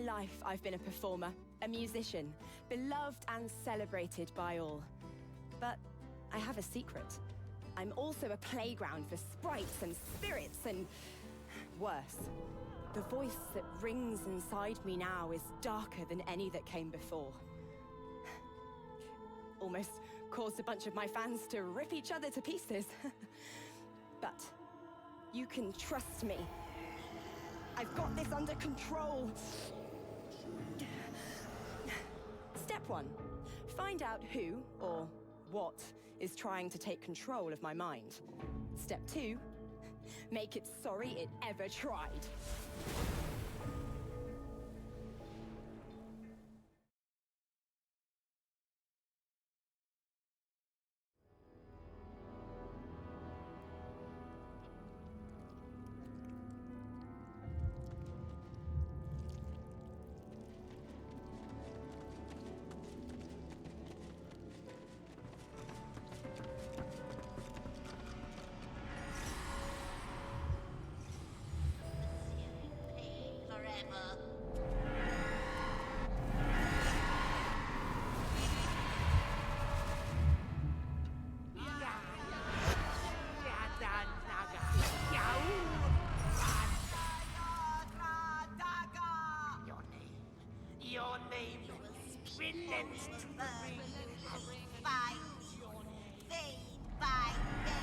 life, I've been a performer, a musician, beloved and celebrated by all. But I have a secret. I'm also a playground for sprites and spirits and worse. The voice that rings inside me now is darker than any that came before. Almost caused a bunch of my fans to rip each other to pieces. But you can trust me. I've got this under control. Step 1. Find out who or what is trying to take control of my mind. Step 2. Make it sorry it ever tried. Your name will relent to bring and find vein by vein.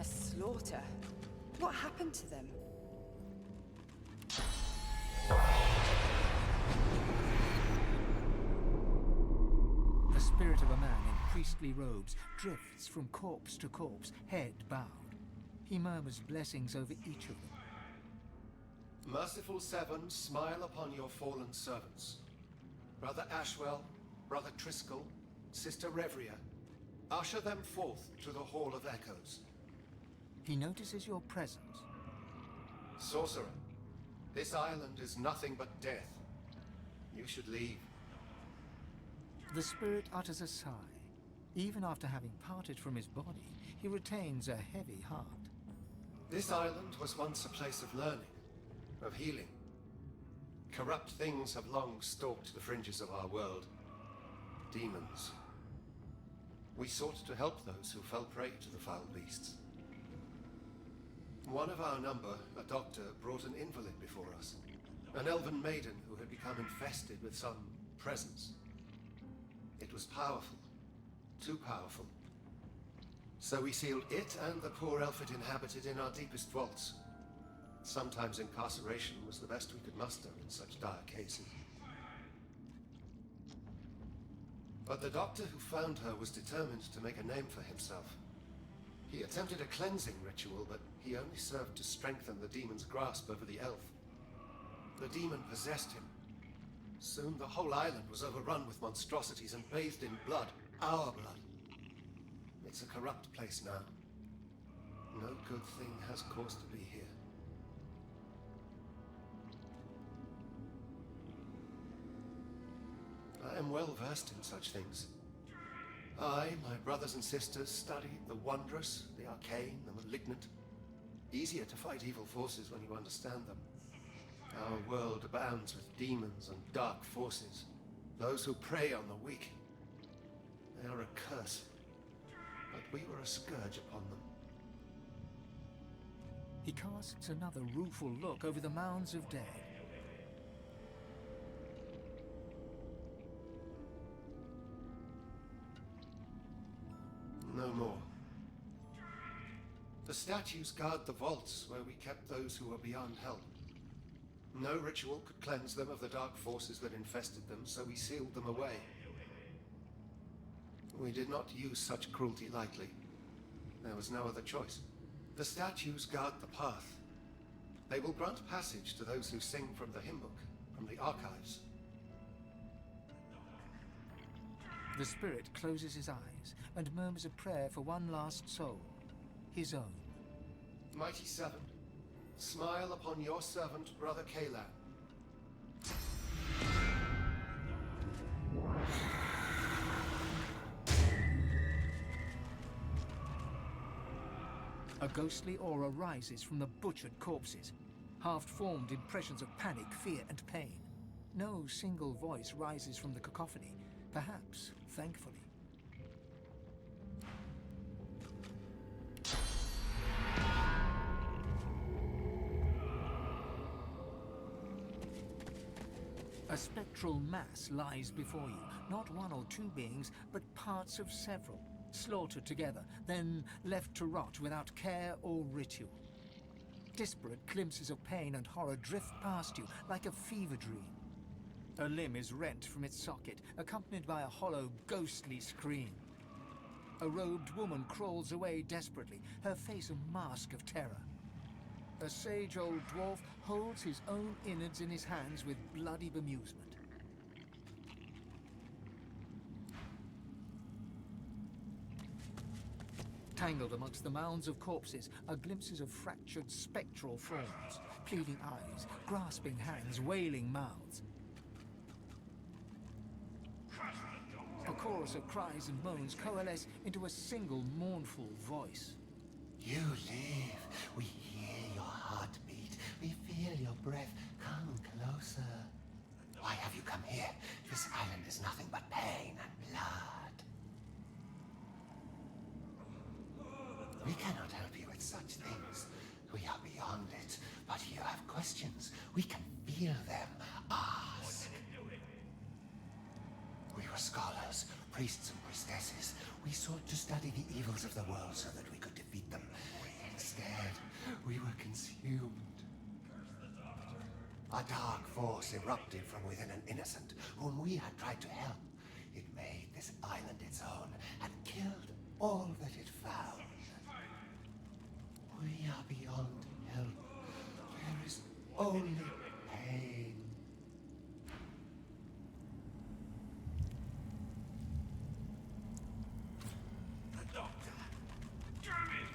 Slaughter. What happened to them? The spirit of a man in priestly robes drifts from corpse to corpse, head bowed. He murmurs blessings over each of them. Merciful Seven, smile upon your fallen servants. Brother Ashwell, Brother Triskel, Sister Revria, usher them forth to the Hall of Echoes. He notices your presence. Sorcerer, this island is nothing but death. You should leave. The spirit utters a sigh. Even after having parted from his body, he retains a heavy heart. This island was once a place of learning, of healing. Corrupt things have long stalked the fringes of our world. Demons. We sought to help those who fell prey to the foul beasts. One of our number, a doctor, brought an invalid before us. An elven maiden who had become infested with some presence. It was powerful. Too powerful. So we sealed it and the poor elf it inhabited in our deepest vaults. Sometimes incarceration was the best we could muster in such dire cases. But the doctor who found her was determined to make a name for himself. He attempted a cleansing ritual, but he only served to strengthen the demon's grasp over the elf. The demon possessed him. Soon the whole island was overrun with monstrosities and bathed in blood, our blood. It's a corrupt place now. No good thing has cause to be here. I am well versed in such things. I, my brothers and sisters, studied the wondrous, the arcane, the malignant. Easier to fight evil forces when you understand them. Our world abounds with demons and dark forces. Those who prey on the weak. They are a curse. But we were a scourge upon them. He casts another rueful look over the mounds of dead. No more. The statues guard the vaults where we kept those who were beyond help. No ritual could cleanse them of the dark forces that infested them, so we sealed them away. We did not use such cruelty lightly. There was no other choice. The statues guard the path. They will grant passage to those who sing from the hymn book, from the archives. The spirit closes his eyes and murmurs a prayer for one last soul, his own. Mighty Seven, smile upon your servant, Brother Kalan. A ghostly aura rises from the butchered corpses, half-formed impressions of panic, fear, and pain. No single voice rises from the cacophony, perhaps thankfully. A spectral mass lies before you, not one or two beings, but parts of several, slaughtered together, then left to rot without care or ritual. Disparate glimpses of pain and horror drift past you like a fever dream. A limb is rent from its socket, accompanied by a hollow, ghostly scream. A robed woman crawls away desperately, her face a mask of terror. A sage old dwarf holds his own innards in his hands with bloody bemusement. Tangled amongst the mounds of corpses are glimpses of fractured spectral forms, pleading eyes, grasping hands, wailing mouths. A chorus of cries and moans coalesce into a single mournful voice. You live. We hear your heartbeat. We feel your breath. Come closer. Why have you come here? This island is nothing but pain and blood. We cannot help you with such things. We are beyond it. But you have questions. We can feel them. Ask. We were scholars, priests and priestesses. We sought to study the evils of the world so that we could defeat them. Instead, we were consumed. A dark force erupted from within an innocent whom we had tried to help. It made this island its own and killed all that it found. We are beyond help. There is only pain. The doctor! Damn it!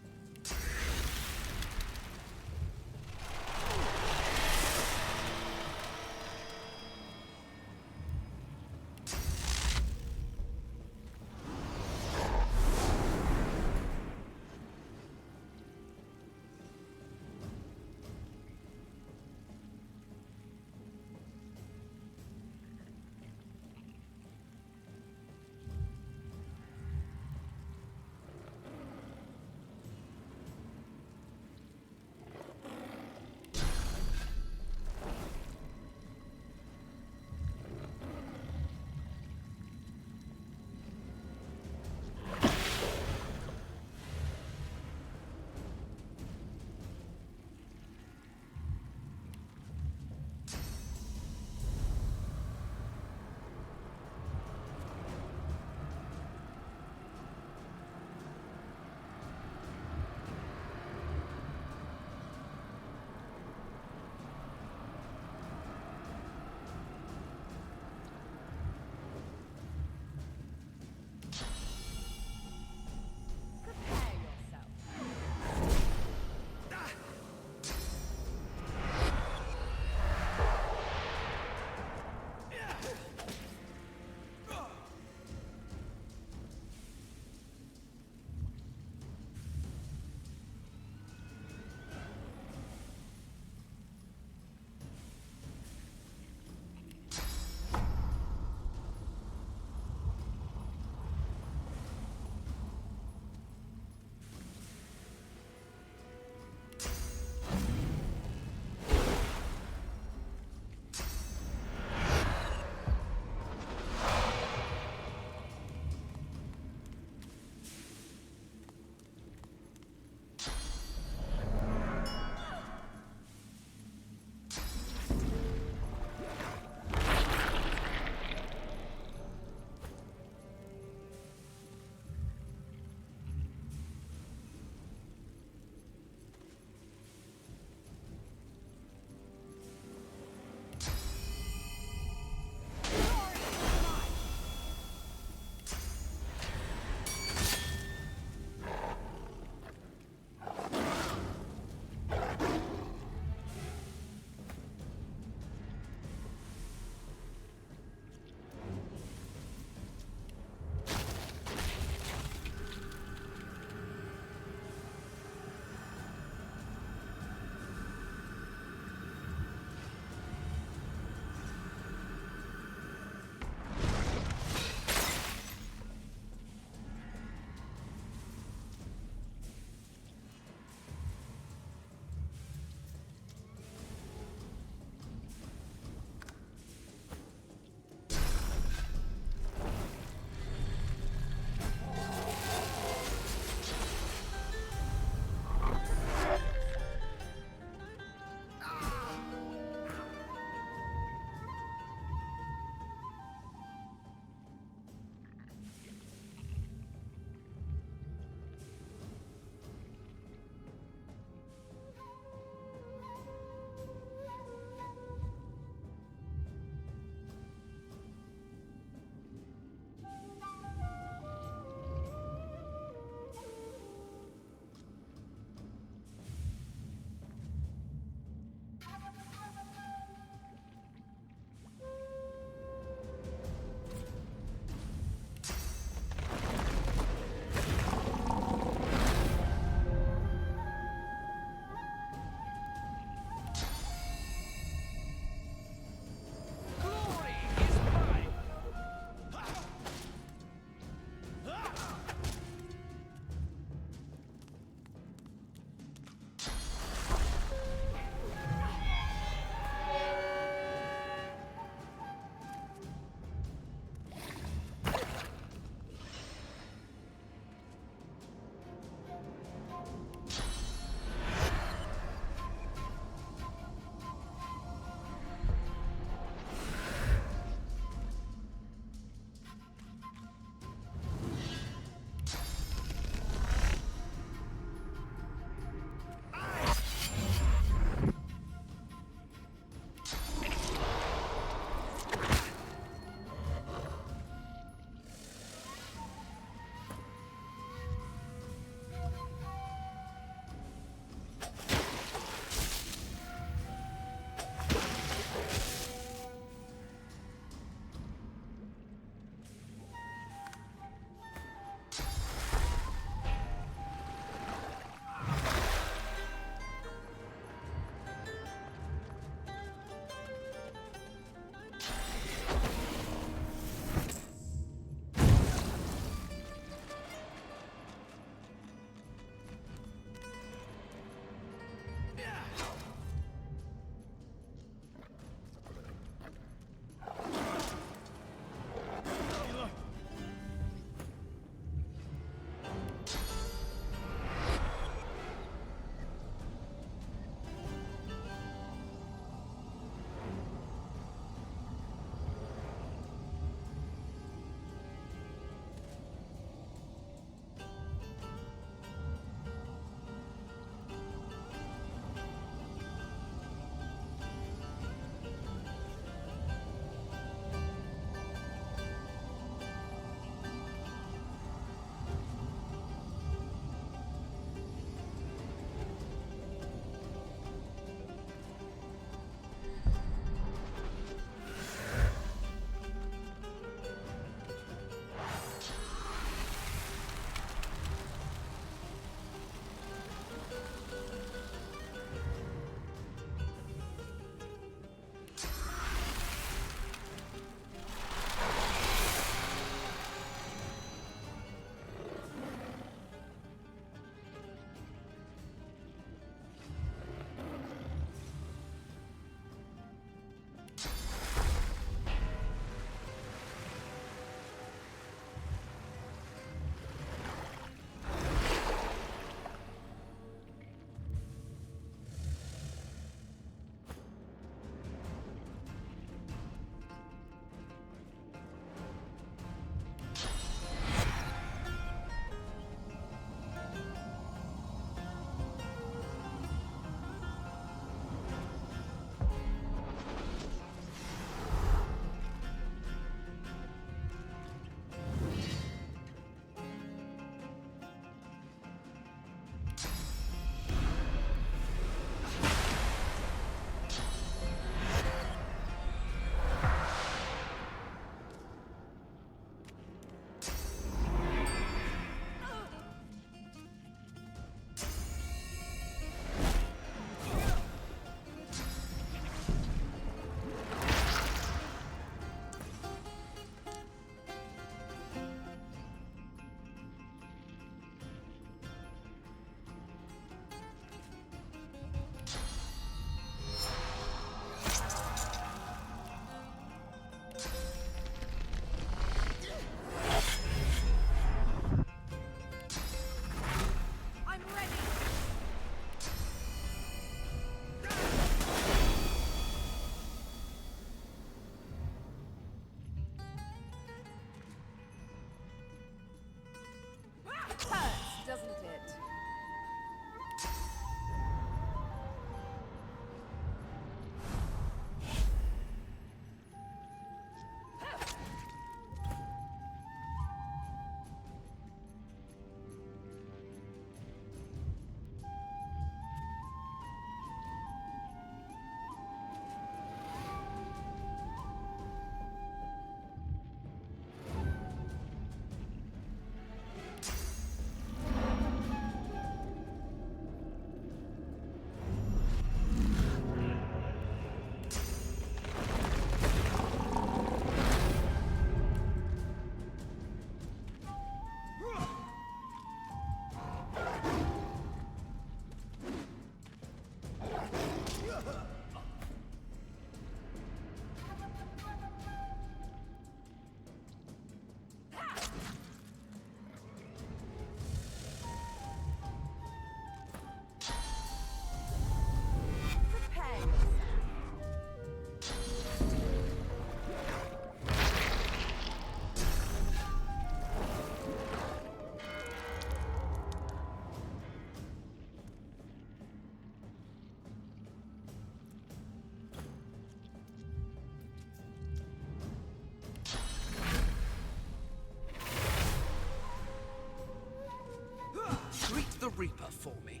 for me.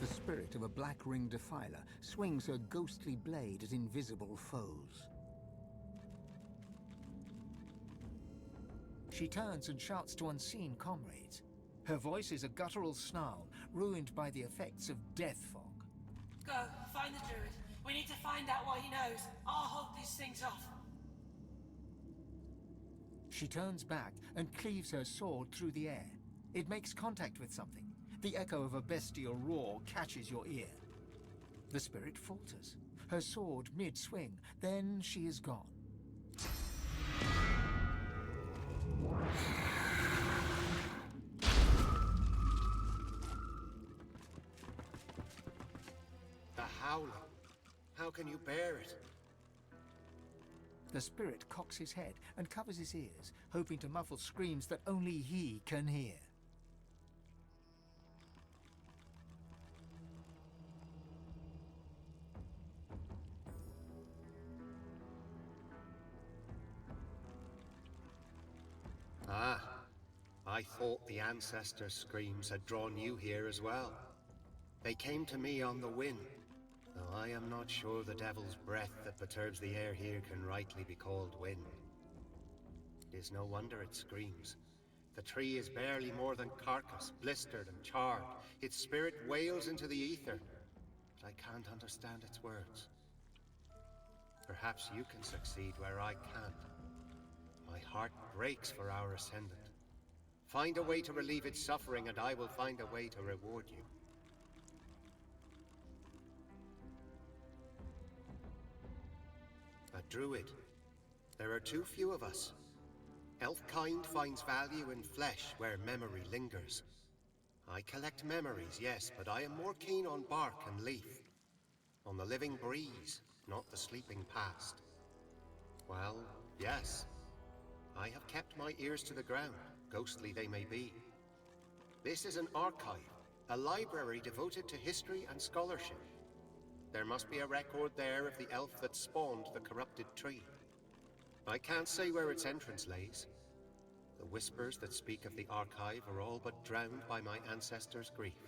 The spirit of a black-ringed defiler swings her ghostly blade at invisible foes. She turns and shouts to unseen comrades. Her voice is a guttural snarl, ruined by the effects of death fog. Go, find the druid. We need to find out what he knows. I'll hold these things off. She turns back and cleaves her sword through the air. It makes contact with something. The echo of a bestial roar catches your ear. The spirit falters, her sword mid-swing, then she is gone. The howling. How can you bear it? The spirit cocks his head and covers his ears, hoping to muffle screams that only he can hear. Ah, I thought the ancestors' screams had drawn you here as well. They came to me on the wind, though I am not sure the devil's breath that perturbs the air here can rightly be called wind. It is no wonder it screams. The tree is barely more than carcass, blistered and charred. Its spirit wails into the ether, but I can't understand its words. Perhaps you can succeed where I can't. My heart breaks for our ascendant. Find a way to relieve its suffering, and I will find a way to reward you. A druid. There are too few of us. Elf-kind finds value in flesh where memory lingers. I collect memories, yes, but I am more keen on bark and leaf. On the living breeze, not the sleeping past. Well, yes. I have kept my ears to the ground, ghostly they may be. This is an archive, a library devoted to history and scholarship. There must be a record there of the elf that spawned the corrupted tree. I can't say where its entrance lays. The whispers that speak of the archive are all but drowned by my ancestors' grief.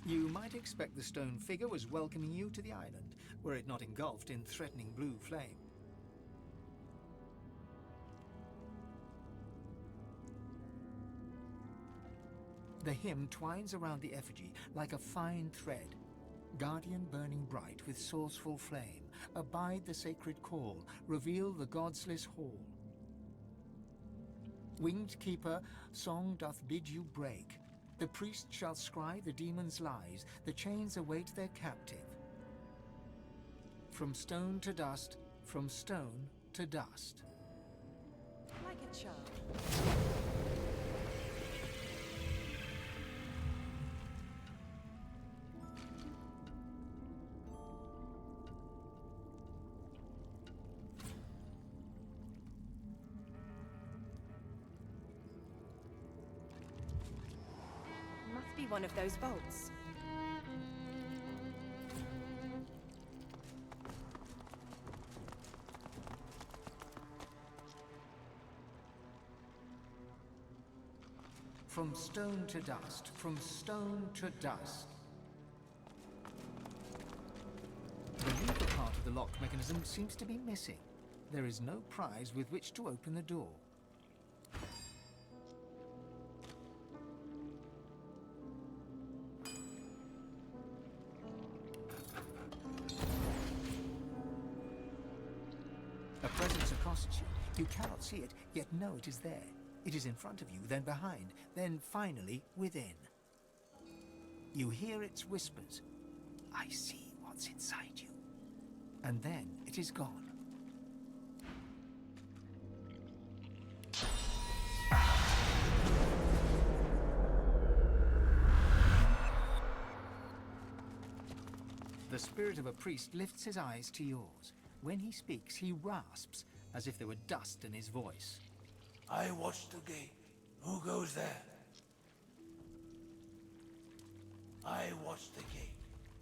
You might expect the stone figure was welcoming you to the island, were it not engulfed in threatening blue flame. The hymn twines around the effigy like a fine thread. Guardian burning bright with sourceful flame, abide the sacred call, reveal the godsless hall. Winged keeper, song doth bid you break. The priest shall scry the demon's lies, the chains await their captive. From stone to dust, from stone to dust. Like a charm. Must be one of those vaults. From stone to dust, from stone to dust. The lever part of the lock mechanism seems to be missing. There is no prize with which to open the door. A presence accosts you. You cannot see it, yet know it is there. It is in front of you, then behind, then finally within. You hear its whispers. I see what's inside you. And then it is gone. The spirit of a priest lifts his eyes to yours. When he speaks, he rasps, as if there were dust in his voice. I watch the gate. Who goes there? I watch the gate.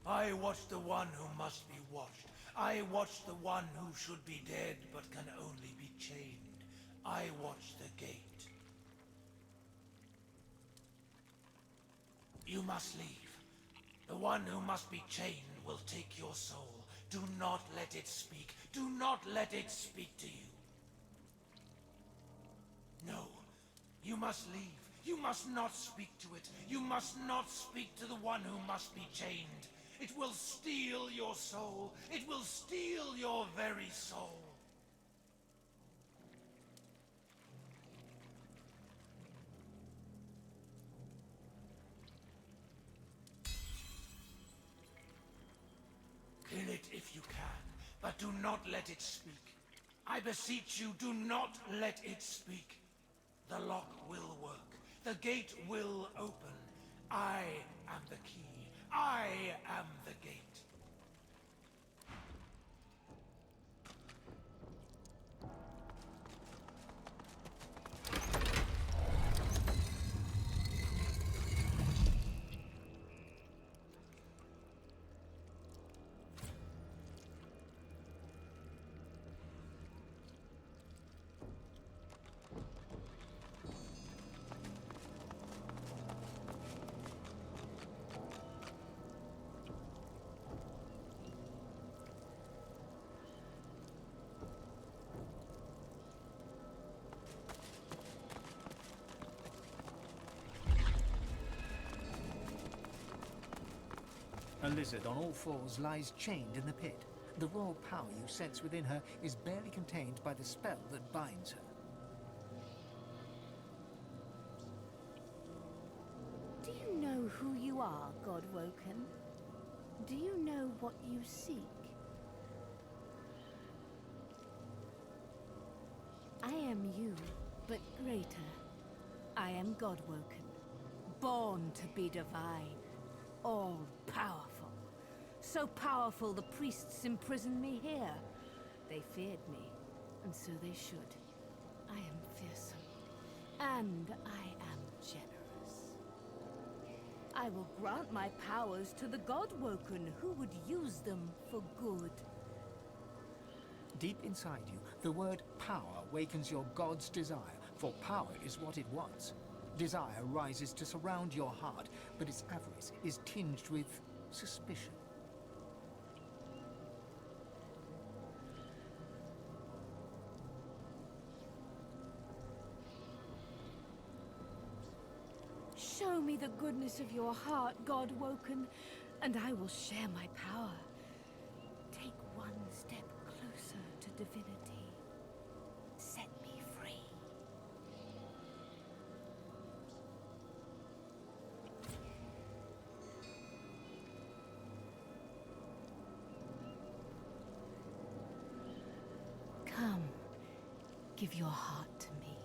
I watch the one who must be watched. I watch the one who should be dead but can only be chained. I watch the gate. You must leave. The one who must be chained will take your soul. Do not let it speak. Do not let it speak to you. No, you must leave. You must not speak to it. You must not speak to the one who must be chained. It will steal your soul. It will steal your very soul. Kill it if you can, but do not let it speak. I beseech you, do not let it speak. The lock will work. The gate will open. I am the key. I am the gate. A lizard on all fours lies chained in the pit. The raw power you sense within her is barely contained by the spell that binds her. Do you know who you are, Godwoken? Do you know what you seek? I am you, but greater. I am Godwoken, born to be divine, all-powerful. So powerful the priests imprisoned me here. They feared me, and so they should. I am fearsome, and I am generous. I will grant my powers to the Godwoken who would use them for good. Deep inside you, the word power wakens your god's desire, for power is what it wants. Desire rises to surround your heart, but its avarice is tinged with suspicion. Show me the goodness of your heart, God woken, and I will share my power. Take one step closer to divinity. Set me free. Come, give your heart to me.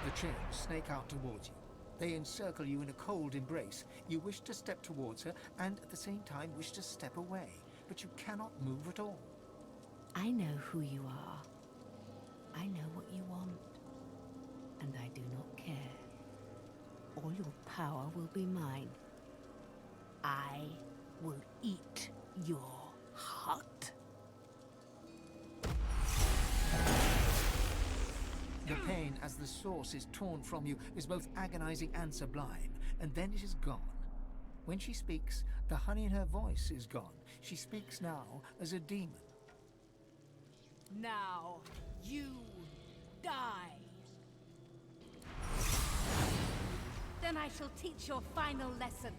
The chains snake out towards you. They encircle you in a cold embrace. You wish to step towards her and at the same time wish to step away, but you cannot move at all. I know who you are. I know what you want. And I do not care. All your power will be mine. I will eat your heart. The pain as the source is torn from you is both agonizing and sublime, and then it is gone. When she speaks, the honey in her voice is gone. She speaks now as a demon. Now, you die. Then I shall teach your final lesson.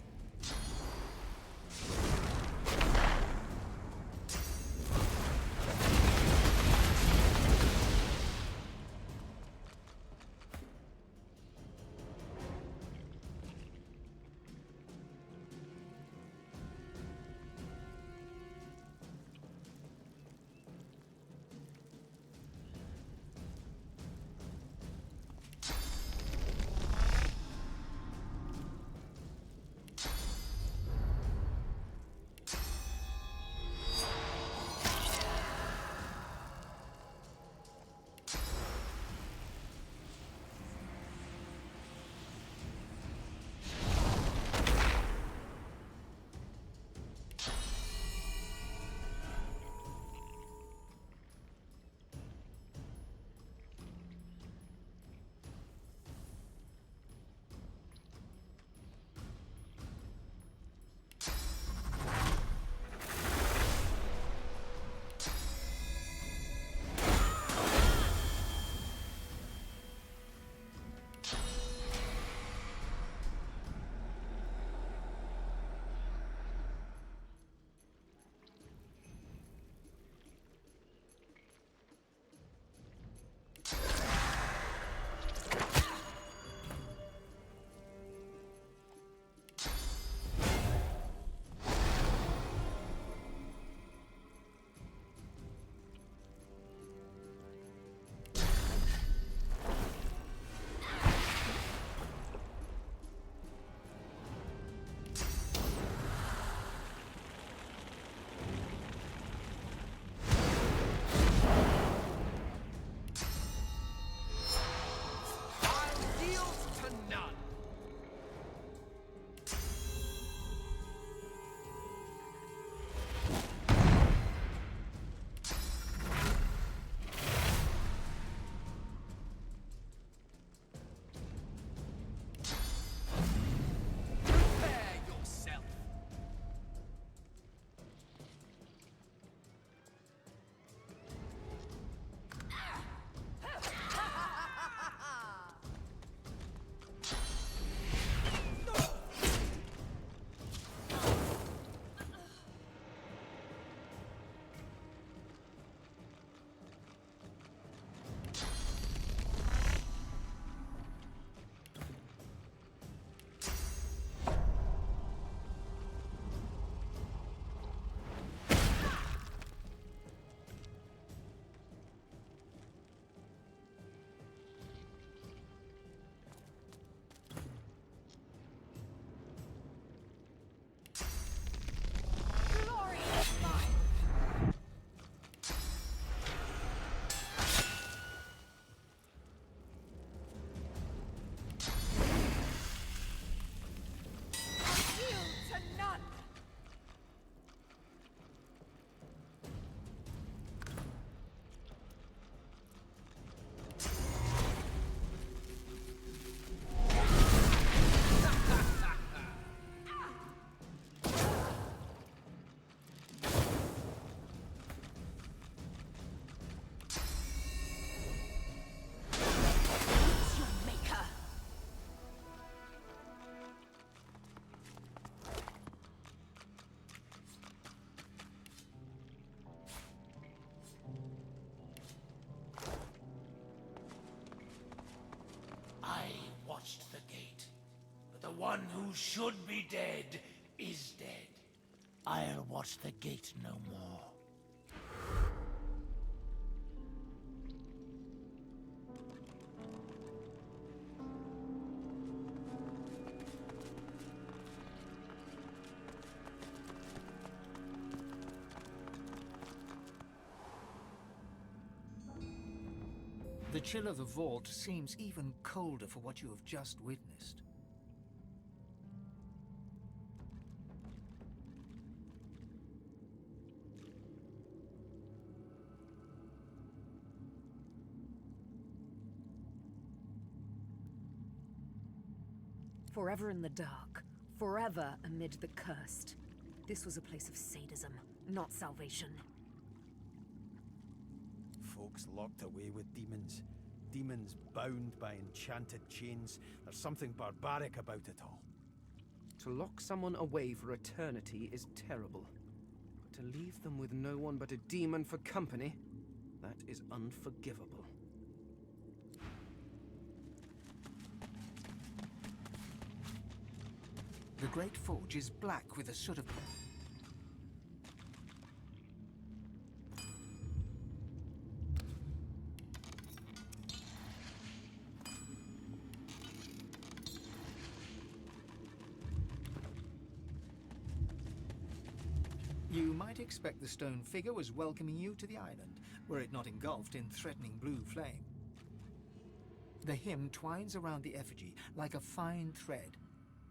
one who should be dead is dead. I'll watch the gate no more. The chill of the vault seems even colder for what you have just witnessed. Forever in the dark, forever amid the cursed. This was a place of sadism, not salvation. Folks locked away with demons. Demons bound by enchanted chains. There's something barbaric about it all. To lock someone away for eternity is terrible. But to leave them with no one but a demon for company, that is unforgivable. The Great Forge is black with a soot of... You might expect the stone figure was welcoming you to the island, were it not engulfed in threatening blue flame. The hymn twines around the effigy like a fine thread.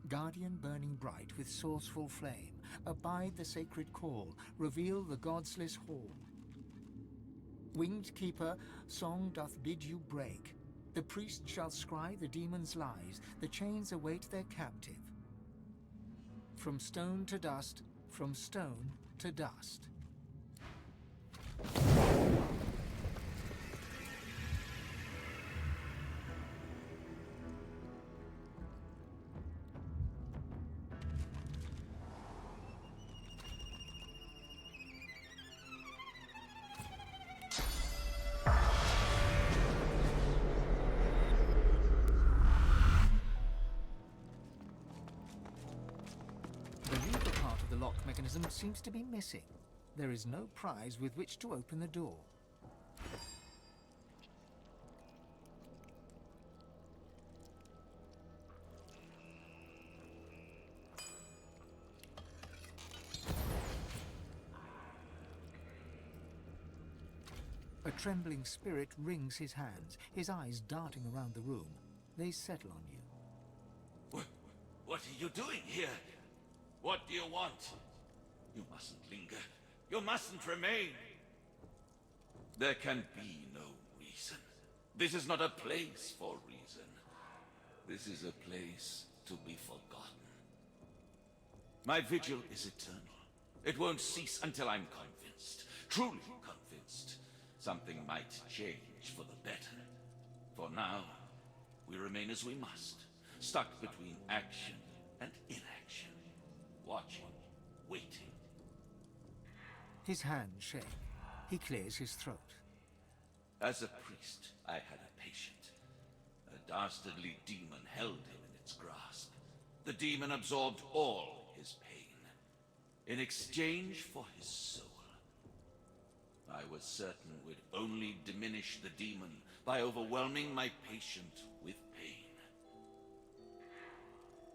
Guardian burning bright with sourceful flame, abide the sacred call, reveal the godsless hall. Winged keeper, song doth bid you break. The priest shall scry the demon's lies, the chains await their captive. From stone to dust, from stone to dust. Mechanism seems to be missing. There is no prize with which to open the door. A trembling spirit wrings his hands, his eyes darting around the room. They settle on you. What are you doing here? What do you want? You mustn't linger. You mustn't remain. There can be no reason. This is not a place for reason. This is a place to be forgotten. My vigil is eternal. It won't cease until I'm convinced, truly convinced. Something might change for the better. For now, we remain as we must, stuck between action and inaction, watching, waiting. His hands shake. He clears his throat. As a priest, I had a patient. A dastardly demon held him in its grasp. The demon absorbed all his pain, in exchange for his soul. I was certain we'd only diminish the demon by overwhelming my patient with pain.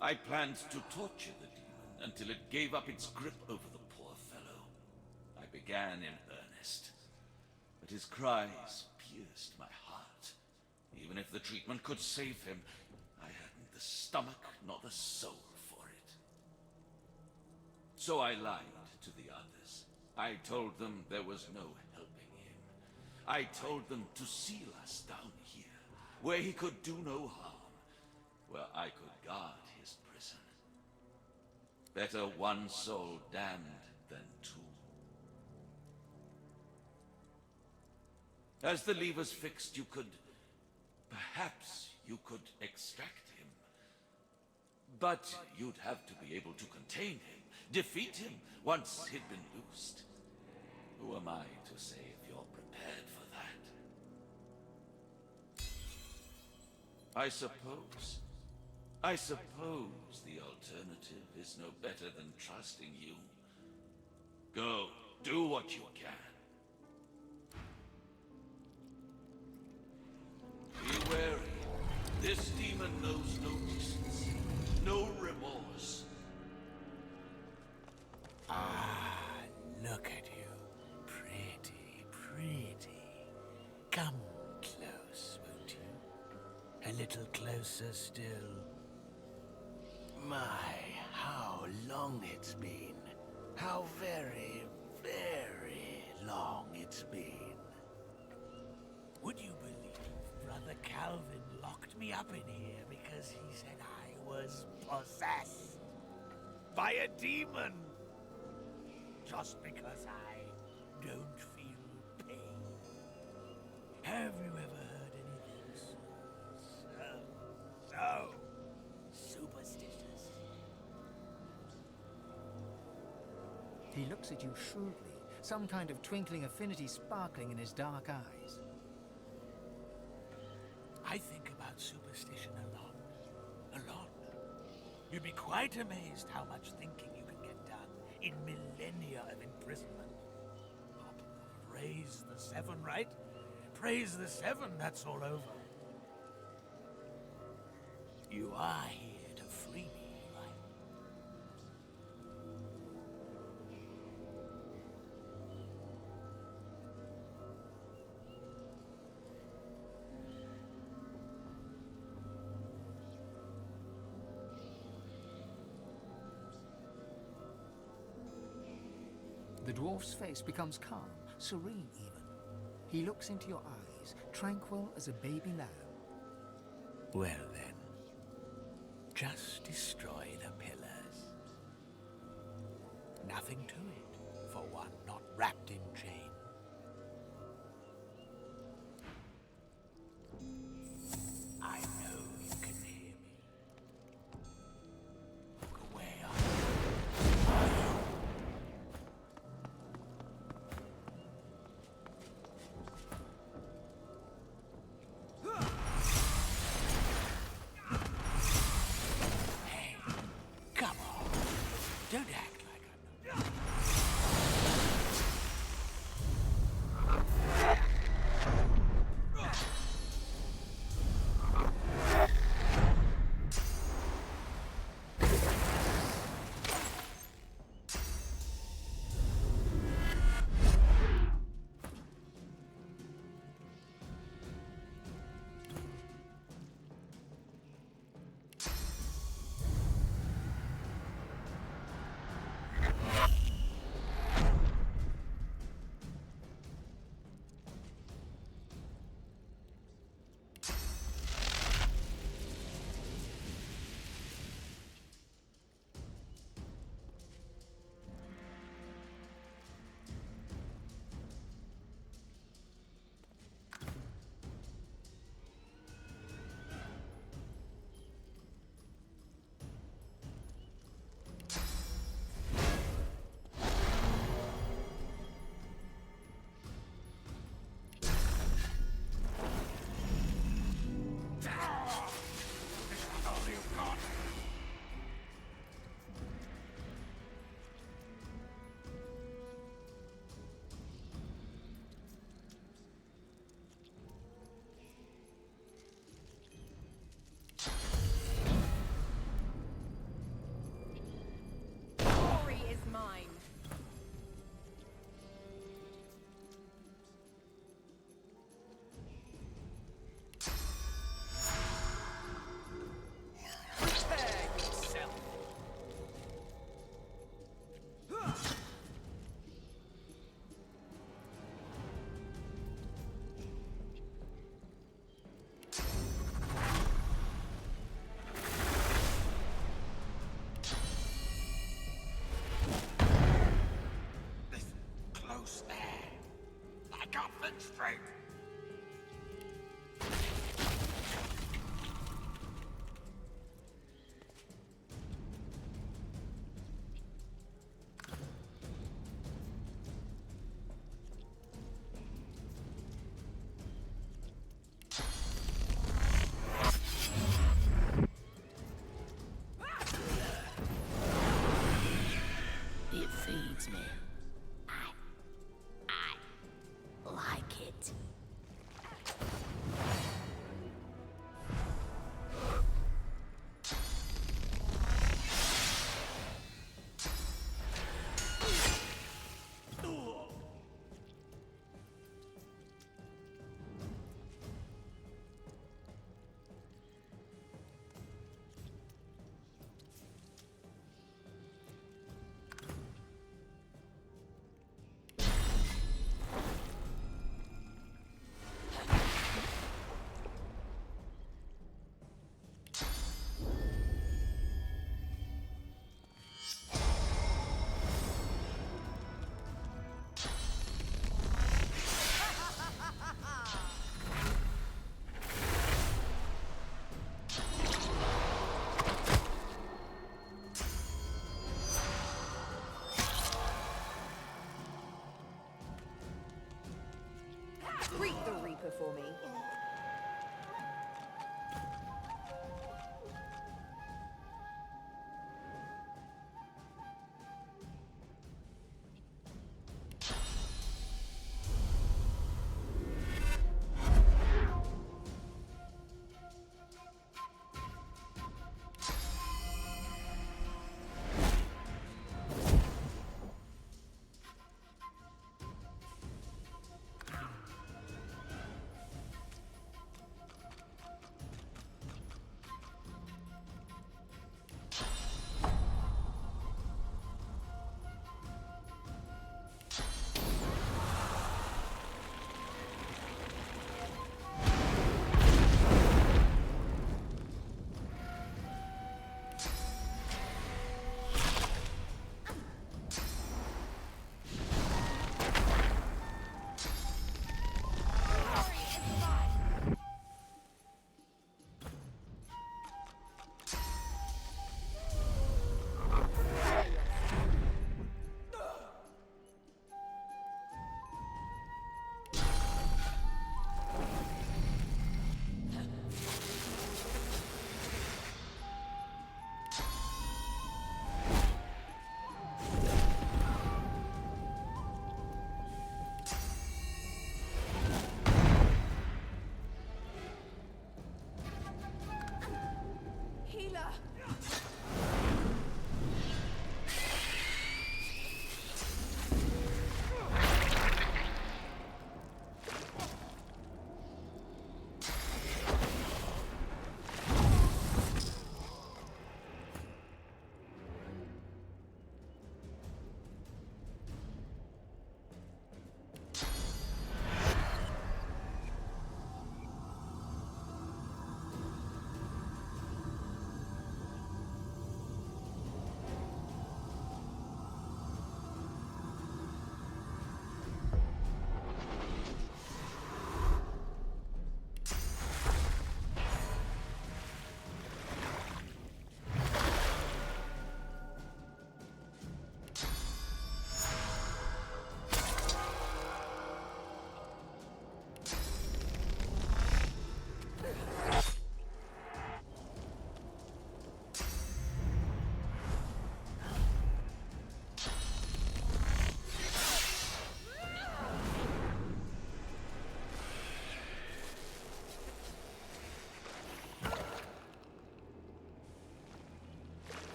I planned to torture the demon until it gave up its grip over the poor fellow. I began in earnest, but his cries pierced my heart. Even if the treatment could save him, I hadn't the stomach nor the soul for it. So I lied to the others. I told them there was no helping him. I told them to seal us down here, where he could do no harm, where I could guard his prison. Better one soul damned than two. As the levers fixed, perhaps you could extract him. But you'd have to be able to contain him, defeat him once he'd been loosed. Who am I to say if you're prepared for that? I suppose I suppose the alternative is no better than trusting you. Go, do what you can. Be wary. This demon knows no decency, no remorse. Ah, look at you. Pretty, pretty. Come close, won't you? A little closer still. My, how long it's been. How very, very long it's been. Would you believe Brother Calvin locked me up in here because he said I was possessed by a demon? Just because I don't feel pain. Have you ever heard anything so superstitious? He looks at you shrewdly, some kind of twinkling affinity sparkling in his dark eyes. I think about superstition a lot. A lot. You'd be quite amazed how much thinking you can get done in millennia of imprisonment. Praise the seven, right? Praise the seven, that's all over. You are here to free me, right? The dwarf's face becomes calm, serene even. He looks into your eyes, tranquil as a baby lamb. Well then, just destroy the pillars. Nothing to it, for one not wrapped in chains. I know you can hear me. Look away, Hey, come on. Don't act like I'm not.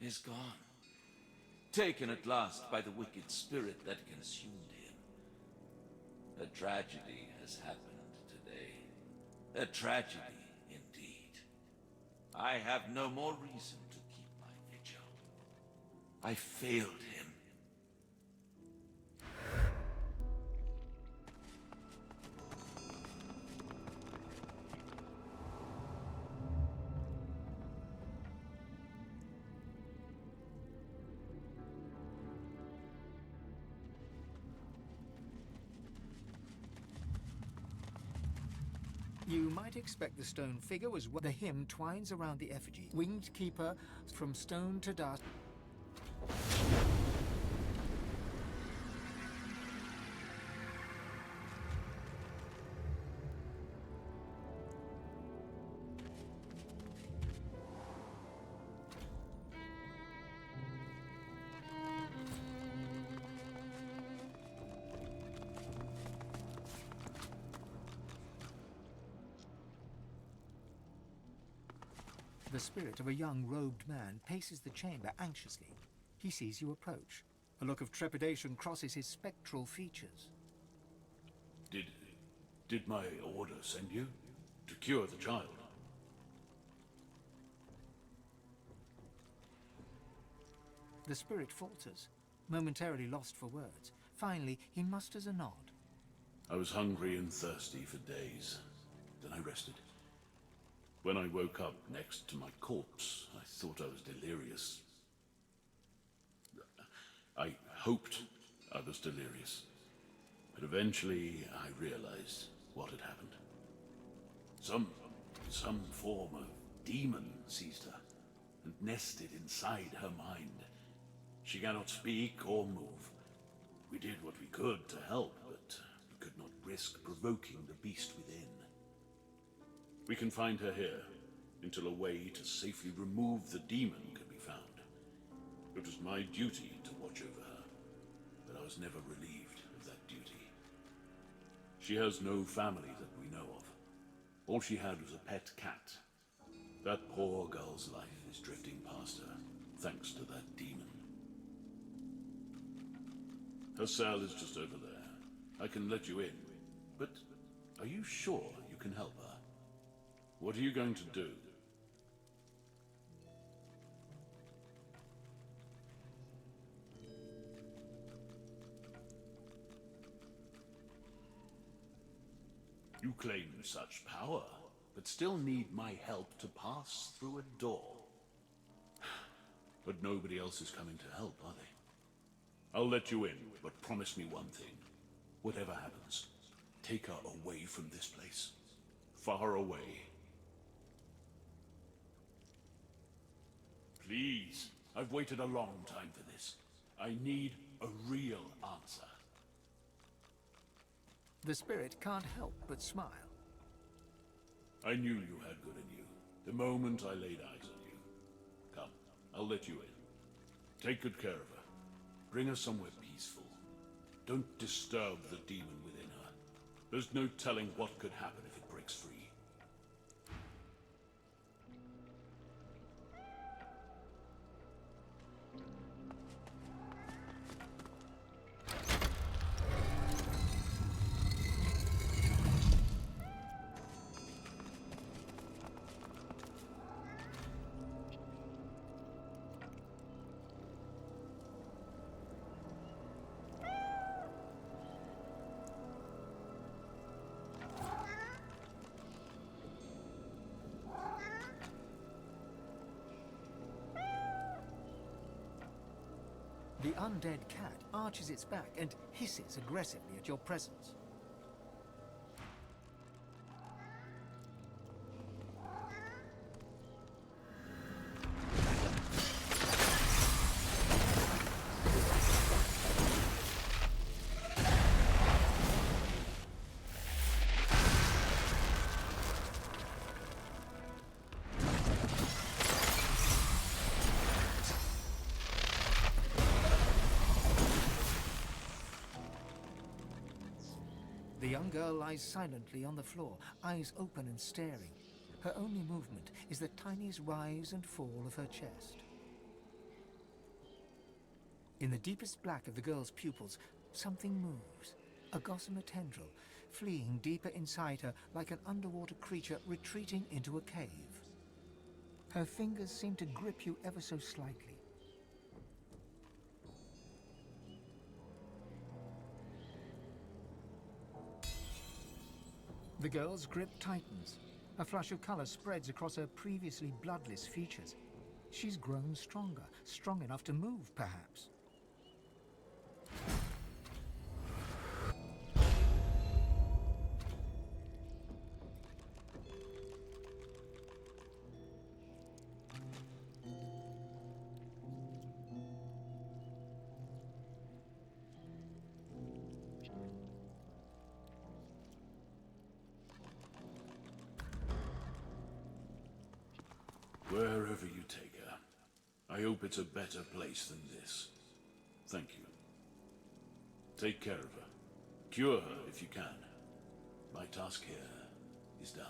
is gone. Taken at last by the wicked spirit that consumed him. A tragedy has happened today. A tragedy indeed. I have no more reason to keep my vigil. I failed him. You might expect the stone figure was what the hymn twines around the effigy. Winged keeper from stone to dust. The spirit of a young robed man paces the chamber anxiously. He sees you approach. A look of trepidation crosses his spectral features. Did my order send you? To cure the child? The spirit falters, momentarily lost for words. Finally, he musters a nod. I was hungry and thirsty for days. Then I rested. When I woke up next to my corpse, I thought I was delirious. I hoped I was delirious. But eventually I realized what had happened. Some form of demon seized her and nested inside her mind. She cannot speak or move. We did what we could to help, but we could not risk provoking the beast within. We can find her here, until a way to safely remove the demon can be found. It was my duty to watch over her, but I was never relieved of that duty. She has no family that we know of. All she had was a pet cat. That poor girl's life is drifting past her, thanks to that demon. Her cell is just over there. I can let you in, but are you sure you can help her? What are you going to do? You claim such power, but still need my help to pass through a door. But nobody else is coming to help, are they? I'll let you in, but promise me one thing. Whatever happens, take her away from this place. Far away. Please, I've waited a long time for this. I need a real answer. The spirit can't help but smile. I knew you had good in you, the moment I laid eyes on you. Come, I'll let you in. Take good care of her. Bring her somewhere peaceful. Don't disturb the demon within her. There's no telling what could happen if it breaks free. The undead cat arches its back and hisses aggressively at your presence. The young girl lies silently on the floor, eyes open and staring. Her only movement is the tiniest rise and fall of her chest. In the deepest black of the girl's pupils, something moves. A gossamer tendril, fleeing deeper inside her like an underwater creature retreating into a cave. Her fingers seem to grip you ever so slightly. The girl's grip tightens. A flush of color spreads across her previously bloodless features. She's grown stronger, strong enough to move, perhaps. Wherever you take her, I hope it's a better place than this. Thank you. Take care of her. Cure her if you can. My task here is done.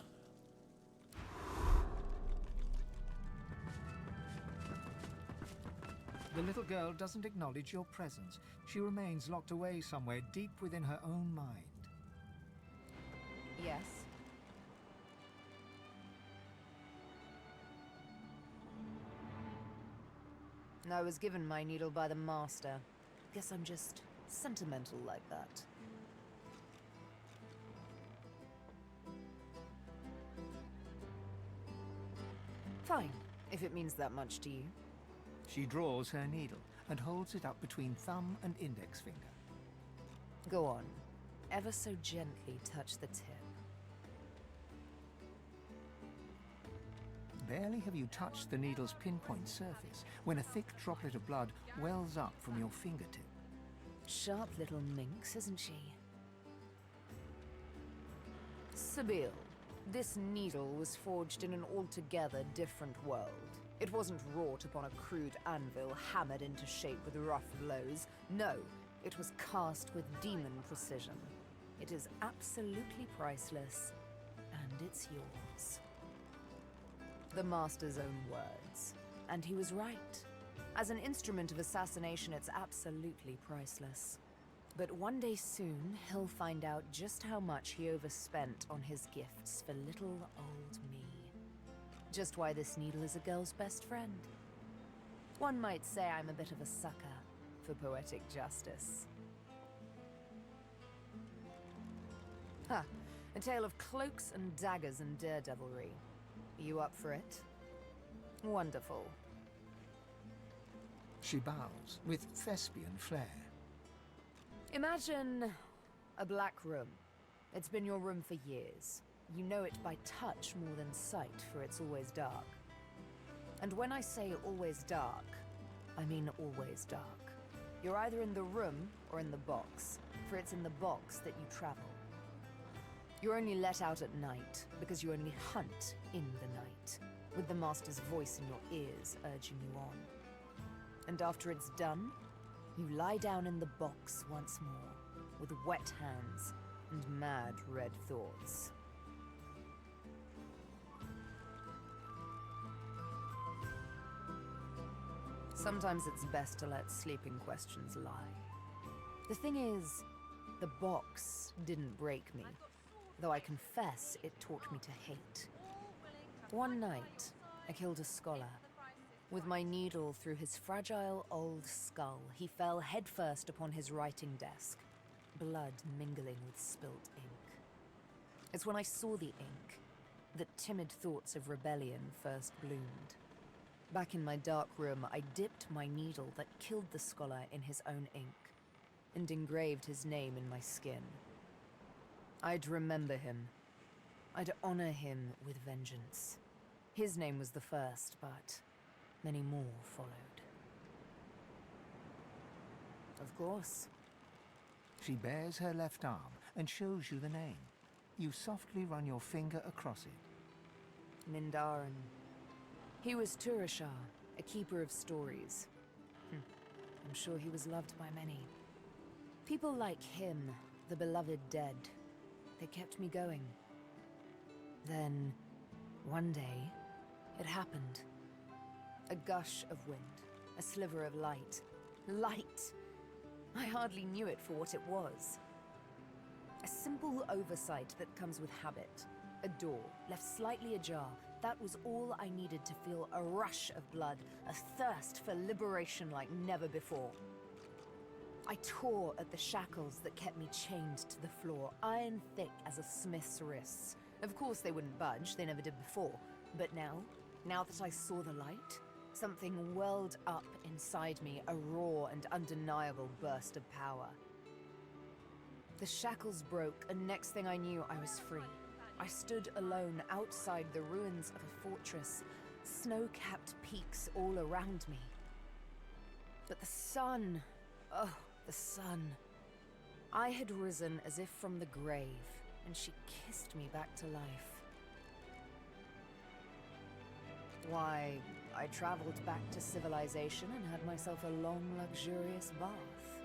The little girl doesn't acknowledge your presence. She remains locked away somewhere deep within her own mind. Yes? I was given my needle by the master. Guess I'm just sentimental like that. Fine, if it means that much to you. She draws her needle and holds it up between thumb and index finger. Go on. Ever so gently touch the tip. Barely have you touched the needle's pinpoint surface when a thick droplet of blood wells up from your fingertip. Sharp little minx, isn't she? Sibyl, this needle was forged in an altogether different world. It wasn't wrought upon a crude anvil hammered into shape with rough blows. No, it was cast with demon precision. It is absolutely priceless, and it's yours. The master's own words. And he was right. As an instrument of assassination, it's absolutely priceless. But one day soon, he'll find out just how much he overspent on his gifts for little old me. Just why this needle is a girl's best friend. One might say I'm a bit of a sucker for poetic justice. Ha! A tale of cloaks and daggers and daredevilry. You up for it? Wonderful. She bows with thespian flair. Imagine a black room. It's been your room for years. You know it by touch more than sight, for it's always dark. And when I say always dark, I mean always dark. You're either in the room or in the box, for it's in the box that you travel. You're only let out at night, because you only hunt in the night, with the master's voice in your ears urging you on. And after it's done, you lie down in the box once more, with wet hands and mad red thoughts. Sometimes it's best to let sleeping questions lie. The thing is, the box didn't break me. Though I confess it taught me to hate. One night, I killed a scholar. With my needle through his fragile old skull, he fell headfirst upon his writing desk, blood mingling with spilt ink. It's when I saw the ink that timid thoughts of rebellion first bloomed. Back in my dark room, I dipped my needle that killed the scholar in his own ink, and engraved his name in my skin. I'd remember him. I'd honor him with vengeance. His name was the first, but many more followed. Of course. She bares her left arm and shows you the name. You softly run your finger across it. Mindarin. He was Turashar, a keeper of stories. I'm sure he was loved by many. People like him, the beloved dead, they kept me going. Then, one day, it happened. A gush of wind, a sliver of light, Light. I hardly knew it for what it was. A simple oversight that comes with habit. A door, left slightly ajar. That was all I needed to feel a rush of blood, a thirst for liberation like never before. I tore at the shackles that kept me chained to the floor, iron thick as a smith's wrists. Of course they wouldn't budge, they never did before. But now that I saw the light, something welled up inside me, a raw and undeniable burst of power. The shackles broke, and next thing I knew, I was free. I stood alone outside the ruins of a fortress, snow-capped peaks all around me. But the sun, oh, the sun. I had risen as if from the grave, and she kissed me back to life. Why, I traveled back to civilization and had myself a long, luxurious bath.